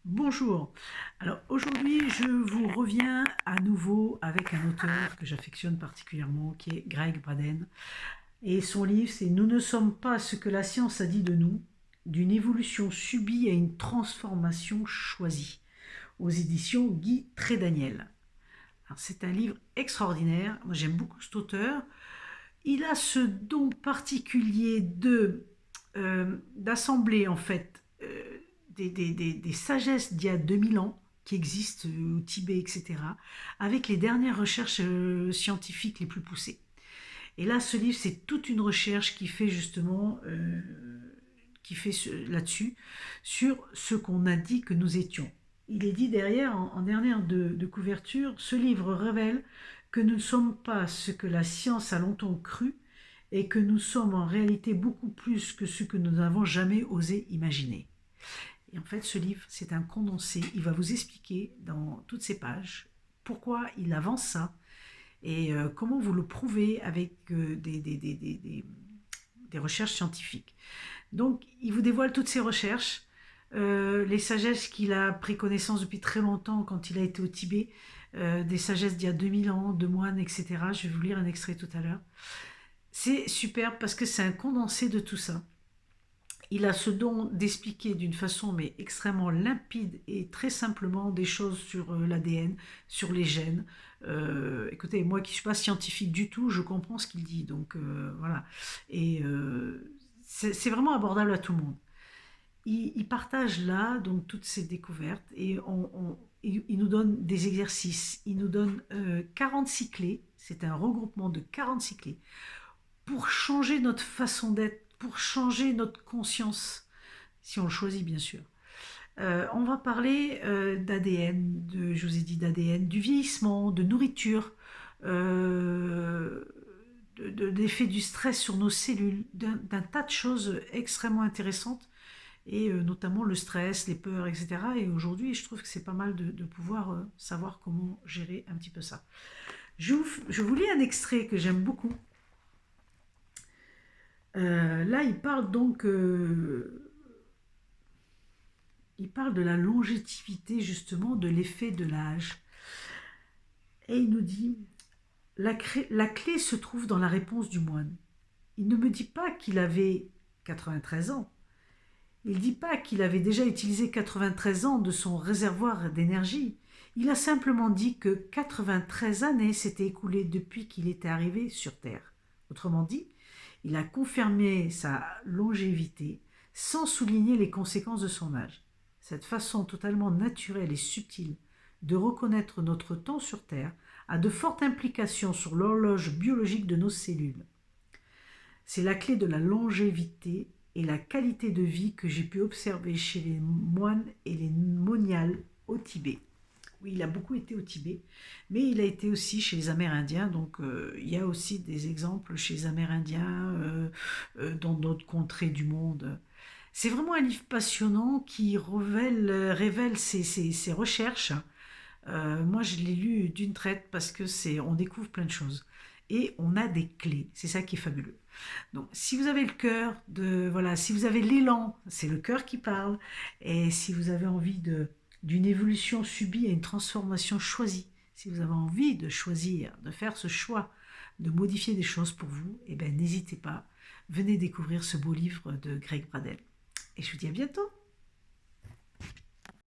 Bonjour. Alors aujourd'hui, je vous reviens à nouveau avec un auteur que j'affectionne particulièrement, qui est Greg Braden. Et son livre, c'est Nous ne sommes pas ce que la science a dit de nous, d'une évolution subie à une transformation choisie, aux éditions Guy Trédaniel. Alors c'est un livre extraordinaire. Moi, j'aime beaucoup cet auteur. Il a ce don particulier d'assembler en fait des sagesses d'il y a 2000 ans qui existent au Tibet, etc., avec les dernières recherches scientifiques les plus poussées. Et là, ce livre, c'est toute une recherche qui fait justement, là-dessus, sur ce qu'on a dit que nous étions. Il est dit derrière, en dernière de couverture, ce livre révèle que nous ne sommes pas ce que la science a longtemps cru et que nous sommes en réalité beaucoup plus que ce que nous n'avons jamais osé imaginer. Et en fait, ce livre, c'est un condensé. Il va vous expliquer dans toutes ces pages pourquoi il avance ça et comment vous le prouvez avec des recherches scientifiques. Donc, il vous dévoile toutes ces recherches, les sagesses qu'il a pris connaissance depuis très longtemps quand il a été au Tibet, des sagesses d'il y a 2000 ans, de moines, etc. Je vais vous lire un extrait tout à l'heure. C'est superbe parce que c'est un condensé de tout ça. Il a ce don d'expliquer d'une façon mais extrêmement limpide et très simplement des choses sur l'ADN, sur les gènes. Écoutez, moi qui ne suis pas scientifique du tout, je comprends ce qu'il dit. Donc voilà. Et c'est vraiment abordable à tout le monde. Il partage là donc toutes ces découvertes et il nous donne des exercices. Il nous donne 46 clés. C'est un regroupement de 46 clés pour changer notre façon d'être, pour changer notre conscience, si on le choisit bien sûr. On va parler d'ADN, je vous ai dit d'ADN, du vieillissement, de nourriture, d'effet du stress sur nos cellules, d'un tas de choses extrêmement intéressantes, et notamment le stress, les peurs, etc. Et aujourd'hui, je trouve que c'est pas mal de pouvoir savoir comment gérer un petit peu ça. Je vous lis un extrait que j'aime beaucoup. Là, il parle de la longévité, justement, de l'effet de l'âge. Et il nous dit, la clé se trouve dans la réponse du moine. Il ne me dit pas qu'il avait 93 ans. Il ne dit pas qu'il avait déjà utilisé 93 ans de son réservoir d'énergie. Il a simplement dit que 93 années s'étaient écoulées depuis qu'il était arrivé sur Terre. Autrement dit, il a confirmé sa longévité sans souligner les conséquences de son âge. Cette façon totalement naturelle et subtile de reconnaître notre temps sur Terre a de fortes implications sur l'horloge biologique de nos cellules. C'est la clé de la longévité et la qualité de vie que j'ai pu observer chez les moines et les moniales au Tibet. Oui, il a beaucoup été au Tibet, mais il a été aussi chez les Amérindiens, donc il y a aussi des exemples chez les Amérindiens, dans d'autres contrées du monde. C'est vraiment un livre passionnant qui révèle ses recherches. Moi, je l'ai lu d'une traite parce que on découvre plein de choses et on a des clés. C'est ça qui est fabuleux. Donc, si vous avez le cœur voilà, si vous avez l'élan, c'est le cœur qui parle. Et si vous avez envie d'une évolution subie à une transformation choisie, si vous avez envie de choisir, de faire ce choix, de modifier des choses pour vous, eh bien, n'hésitez pas. Venez découvrir ce beau livre de Greg Bradel. Et je vous dis à bientôt.